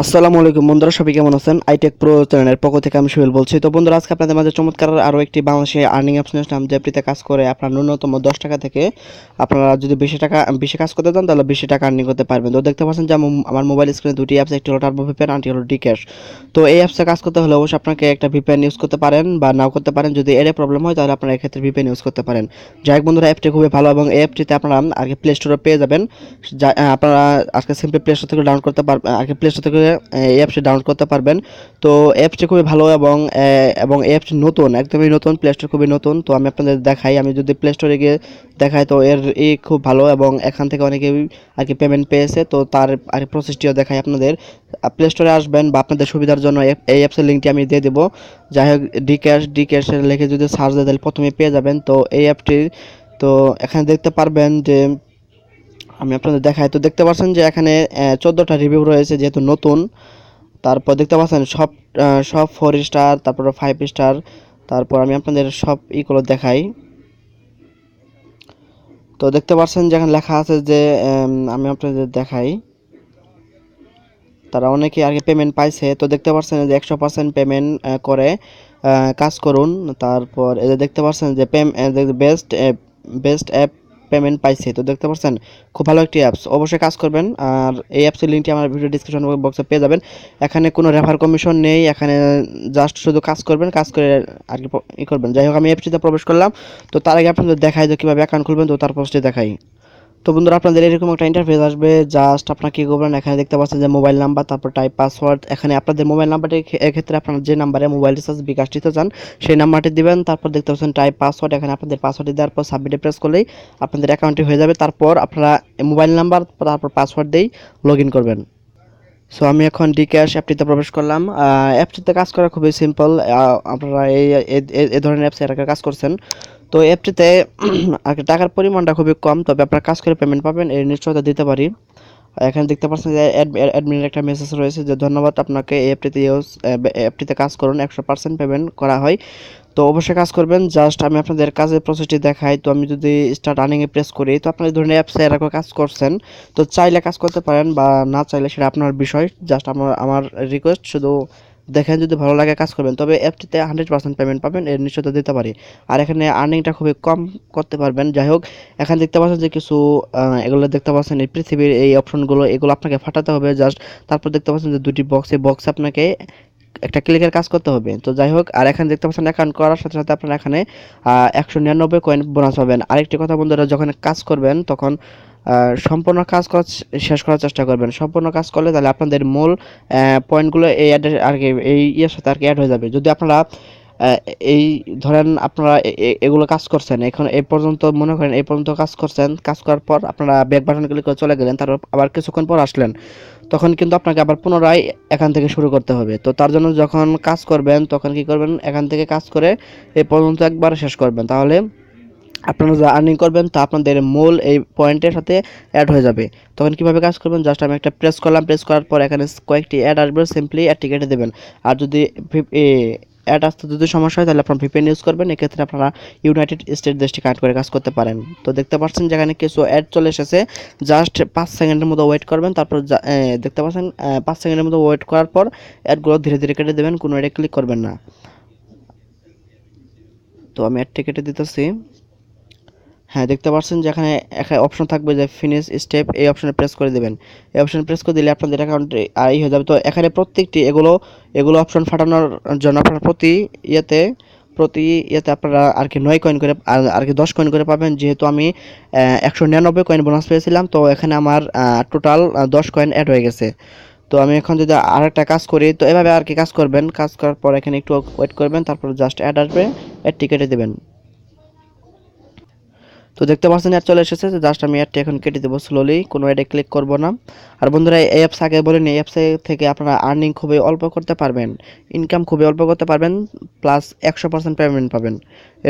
আসসালামু আলাইকুম বন্ধুরা, সবাই কেমন আছেন? আইটেক প্রো চ্যানেলের পক্ষ থেকে আমি সোহেল বলছি। তো বন্ধুরা, আজকে আপনাদের মাঝে চমৎকার আরও একটি বাংলাদেশে আর্নিং অপশন আসলাম, যে ফ্রিতে কাজ করে আপনার ন্যূনতম 10 টাকা থেকে আপনারা যদি বেশি কাজ করতে চান তাহলে বেশি টাকা আর্নিং করতে পারবেন। তো দেখতে পাচ্ছেন যে আমার মোবাইল স্ক্রিনে দুটি অ্যাপস, একটি হলো টার্বো ভিপিএন, আরেকটি হলো ডিক্যাশ। তো এই অ্যাপসে কাজ করতে হলে অবশ্যই আপনাকে একটা ভিপিএন ইউজ করতে পারেন বা নাও করতে পারেন। যদি এর প্রবলেম হয় তাহলে আপনারা এক্ষেত্রে ভিপিএন ইউজ করতে পারেন। যাই হোক বন্ধুরা, অ্যাপটি খুবই ভালো এবং এই অ্যাপটিতে আপনারা আগে প্লে স্টোরে পেয়ে যাবেন। আপনারা আজকে সিম্পলি প্লে স্টোর থেকে ডাউনলোড করতে পারবেন, আগে প্লে স্টোর থেকে এই অ্যাপসটি ডাউনলোড করতে পারবেন। তো অ্যাপসটি খুবই ভালো এবং অ্যাপসটি নতুন, একদমই নতুন, প্লে স্টোর খুবই নতুন। তো আমি আপনাদের দেখাই, আমি যদি প্লে স্টোরে গিয়ে দেখাই তো খুব ভালো এবং এখান থেকে অনেকে আর কি পেমেন্ট পেয়েছে। তো তার আর প্রসেসটিও দেখাই আপনাদের। প্লে স্টোরে আসবেন বা আপনাদের সুবিধার জন্য এই অ্যাপসের লিঙ্কটি আমি দিয়ে দেবো। যাই হোক, ডিক্যাশ লিখে যদি সার্চ দেন তাহলে প্রথমে পেয়ে যাবেন তো এই অ্যাপটি। তো এখানে দেখতে পারবেন যে আমি আপনাদের দেখাই, তো দেখতে পাচ্ছেন যে এখানে 14টা রিভিউ রয়েছে যেহেতু নতুন। তারপর দেখতে পাচ্ছেন সব 4 স্টার, তারপর 5 স্টার। তারপর আমি আপনাদের সব ইগুলো দেখাই। তো দেখতে পাচ্ছেন যে এখানে লেখা আছে যে আমি আপনাদের দেখাই, তারা অনেকে আগে পেমেন্ট পাইছে। তো দেখতে পাচ্ছেন যে 100% পেমেন্ট করে কাজ করুন। তারপর এই যে দেখতে পাচ্ছেন যে বেস্ট অ্যাপ পেমেন্ট পাইছে। তো দেখতে পাচ্ছেন খুব ভালো একটি অ্যাপস, অবশ্যই কাজ করবেন। আর এই অ্যাপসের লিঙ্কটি আমার ভিডিও ডিসক্রিপশন বক্সে পেয়ে যাবেন। এখানে কোনো রেফার কমিশন নেই, এখানে জাস্ট শুধু কাজ করবেন, কাজ করে আর কি করবেন। যাই হোক, আমি অ্যাপসটিতে প্রবেশ করলাম। তো তার আগে আপনাদের দেখাই যে কীভাবে অ্যাকাউন্ট খুলবেন, তো তার পোস্টে দেখাই। তো বন্ধুরা, আপনাদের এরকম একটা ইন্টারফেস আসবে। জাস্ট আপনারা কি করবেন, এখানে দেখতে পাচ্ছেন যে মোবাইল নাম্বার, তারপর টাইপ পাসওয়ার্ড। এখানে আপনাদের মোবাইল নাম্বারটি এক্ষেত্রে আপনারা যে নাম্বারে মোবাইল রিচার্জ বিকাশ দিতে চান সেই নাম্বারটি দিবেন। তারপর দেখতে পাচ্ছেন টাইপ পাসওয়ার্ড, এখানে আপনাদের পাসওয়ার্ডটি দেওয়ার পর সাবমিটে প্রেস করলেই আপনাদের অ্যাকাউন্টটি হয়ে যাবে। তারপর আপনারা মোবাইল নাম্বার তারপর পাসওয়ার্ড দিয়েই লগ ইন করবেন। সো আমি এখন ডিক্যাশ অ্যাপটিতে প্রবেশ করলাম। অ্যাপটিতে কাজ করা খুবই সিম্পল। আপনারা এই ধরনের অ্যাপসে এর আগে কাজ করছেন। তো অ্যাপটিতে আর কি টাকার পরিমাণটা খুবই কম, তবে আপনারা কাজ করে পেমেন্ট পাবেন এর নিশ্চয়তা দিতে পারি। এখানে দেখতে পাচ্ছেন যে অ্যাডমিনের একটা মেসেজ রয়েছে যে ধন্যবাদ আপনাকে, এই অ্যাপটিতে কাজ করুন, 100% পেমেন্ট করা হয়। তো অবশ্যই কাজ করবেন। জাস্ট আমি আপনাদের কাজের প্রসেসটি দেখাই। তো আমি যদি স্টার্ট আর্নিংয়ে প্রেস করি, তো আপনারা এই ধরনের অ্যাপসে এরকম কাজ করছেন, তো চাইলে কাজ করতে পারেন বা না চাইলে সেটা আপনার বিষয়। জাস্ট আমার রিকোয়েস্ট, শুধু দেখেন, যদি ভালো লাগে কাজ করবেন। তবে অ্যাপটিতে 100% পেমেন্ট পাবেন এর নিশ্চয়তা দিতে পারি। আর এখানে আর্নিংটা খুবই কম করতে পারবেন। যাই হোক, এখানে দেখতে পাচ্ছেন যে কিছু এগুলো দেখতে পাচ্ছেন, এই পৃথিবীর এই অপশনগুলো, এগুলো আপনাকে ফাটাতে হবে জাস্ট। তারপর দেখতে পাচ্ছেন যে দুটি বক্স, এই বক্সে আপনাকে একটা ক্লিকের কাজ করতে হবে। তো যাই হোক, আর এখানে দেখতে পাচ্ছেন অ্যাকাউন্ট করার সাথে সাথে আপনারা এখানে 199 কয়েন বোনাস পাবেন। আরেকটি কথা বন্ধুরা, যখন কাজ করবেন তখন সম্পূর্ণ কাজ শেষ করার চেষ্টা করবেন। সম্পূর্ণ কাজ করলে তাহলে আপনাদের মূল পয়েন্টগুলো এই অ্যাডের আর কি এই ইয়ের সাথে আর কি অ্যাড হয়ে যাবে। যদি আপনারা এই ধরেন আপনারা এগুলো কাজ করছেন, এখন এই পর্যন্ত মনে করেন এই পর্যন্ত কাজ করছেন, কাজ করার পর আপনারা ব্যাক বাটন ক্লিক করে চলে গেলেন, তারপর আবার কিছুক্ষণ পর আসলেন, তখন কিন্তু আপনাকে আবার পুনরায় এখান থেকে শুরু করতে হবে। তো তার জন্য যখন কাজ করবেন তখন কি করবেন, এখান থেকে কাজ করে এই পর্যন্ত একবার শেষ করবেন, তাহলে আপনারা যা আর্নিং করবেন তা আপনাদের মূল এই পয়েন্টের সাথে অ্যাড হয়ে যাবে। তখন কিভাবে কাজ করবেন, জাস্ট আমি একটা প্রেস করলাম, প্রেস করার পর এখানে কয়েকটি অ্যাড আসবে, সিম্পলি অ্যাডটি কেটে দেবেন। আর যদি অ্যাড আসতে যদি সমস্যা হয় তাহলে আপনার ভিপিএন ইউজ করবেন। এক্ষেত্রে আপনারা ইউনাইটেড স্টেট দেশটি কানেক্ট করে কাজ করতে পারেন। তো দেখতে পাচ্ছেন যেখানে কিছু অ্যাড চলে এসেছে, জাস্ট 5 সেকেন্ডের মতো ওয়েট করবেন। তারপর দেখতে পাচ্ছেন 5 সেকেন্ডের মতো ওয়েট করার পর অ্যাডগুলো ধীরে ধীরে কেটে দেবেন, কোনো অ্যাডে ক্লিক করবেন না। তো আমি অ্যাডটি কেটে দিতেছি। হ্যাঁ, দেখতে পাচ্ছেন যে এখানে একটা অপশন থাকবে যে ফিনিশ স্টেপ, এই অপশনে প্রেস করে দেবেন। এই অপশনে প্রেস করে দিলে আপনাদের অ্যাকাউন্টে হয়ে যাবে। তো এখানে প্রত্যেকটি এগুলো অপশন ফাটানোর জন্য আপনারা প্রতি ইয়েতে আপনারা আর কি 9 কয়েন করে আর কি 10 কয়েন করে পাবেন। যেহেতু আমি 199 কয়েন বোনাস পেয়েছিলাম, তো এখানে আমার টোটাল 10 কয়েন অ্যাড হয়ে গেছে। তো আমি এখন যদি আরেকটা কাজ করি, তো এভাবে আর কি কাজ করবেন। কাজ করার পর এখানে একটু ওয়েট করবেন, তারপর জাস্ট অ্যাড আসবে, অ্যাডটি কেটে দেবেন। তো দেখতে পাচ্ছেন অ্যাড চলে এসেছে, জাস্ট আমি অ্যাডটা এখন কেটে দেবো স্লোলি, কোনো অ্যাডে ক্লিক করব না। আর বন্ধুরা, এই অ্যাপস আগে বলেন, এই অ্যাপস থেকে আপনারা আর্নিং খুবই অল্প করতে পারবেন, ইনকাম খুবই অল্প করতে পারবেন, প্লাস 100% পেমেন্ট পাবেন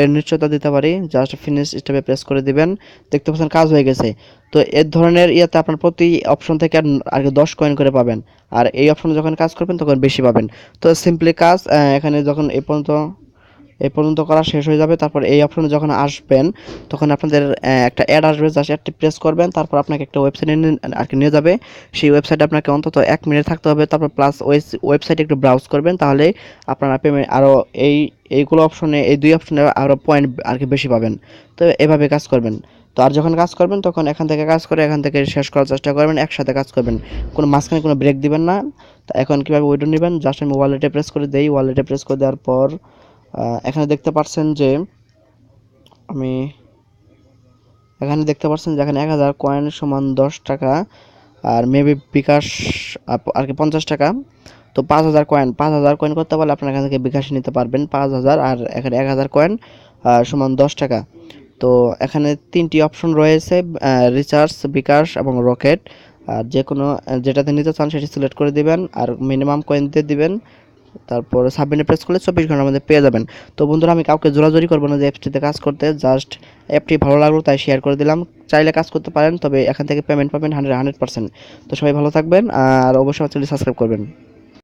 এর নিশ্চয়তা দিতে পারি। জাস্ট ফিনিশ স্টেপে প্রেস করে দিবেন, দেখতে পাচ্ছেন কাজ হয়ে গেছে। তো এর ধরনের ইয়েতে আপনার প্রতি অপশন থেকে আর কি 10 কয়েন করে পাবেন। আর এই অপশনে যখন কাজ করবেন তখন বেশি পাবেন। তো সিম্পলি কাজ এখানে যখন এই পর্যন্ত করা শেষ হয়ে যাবে। তারপর এই অপশনে যখন আসবেন তখন আপনাদের একটা অ্যাড আসবে, জাস্ট অ্যাডটি প্রেস করবেন। তারপর আপনাকে একটা ওয়েবসাইটে আর কি নিয়ে যাবে। সেই ওয়েবসাইটে আপনাকে অন্তত 1 মিনিট থাকতে হবে। তারপর প্লাস ওয়েবসাইটে একটু ব্রাউজ করবেন, তাহলে আপনারা পেমেন্ট আরও এই এইগুলো অপশনে, এই 2 অপশনে আরও পয়েন্ট আর কি বেশি পাবেন। তো এভাবে কাজ করবেন। তো আর যখন কাজ করবেন তখন এখান থেকে কাজ করে এখান থেকে শেষ করার চেষ্টা করবেন, একসাথে কাজ করবেন, কোনো মাঝখানে কোনো ব্রেক দিবেন না। তা এখন কীভাবে উইথড্র নেবেন, জাস্ট আমি ওয়ালেটে প্রেস করে দেই। ওয়ালেটে প্রেস করে দেওয়ার পর এখানে দেখতে পাচ্ছেন যে আমি এখানে দেখতে পাচ্ছেন যে এখানে 1000 কয়েন সমান 10 টাকা, আর মেবি বিকাশ আর কি 50 টাকা। তো 5000 কয়েন করতে পারলে আপনারা এখান থেকে বিকাশে নিতে পারবেন 5000, আর এখানে 1000 কয়েন সমান 10 টাকা। তো এখানে 3টি অপশন রয়েছে, রিচার্জ, বিকাশ এবং রকেট। আর যে কোনো যেটাতে নিতে চান সেটি সিলেক্ট করে দিবেন, আর মিনিমাম কয়েন দিয়ে দিবেন। তারপর সাবমিটে প্রেস করলে 24 ঘন্টার মধ্যে পেয়ে যাবেন। তো বন্ধুরা, আমি কাউকে জোরাজোরি করবো না যে অ্যাপটিতে কাজ করতে, জাস্ট অ্যাপটি ভালো লাগলো তাই শেয়ার করে দিলাম। চাইলে কাজ করতে পারেন, তবে এখান থেকে পেমেন্ট পাবেন 100%। তো সবাই ভালো থাকবেন, আর অবশ্যই আমার চ্যানেলটি সাবস্ক্রাইব করবেন।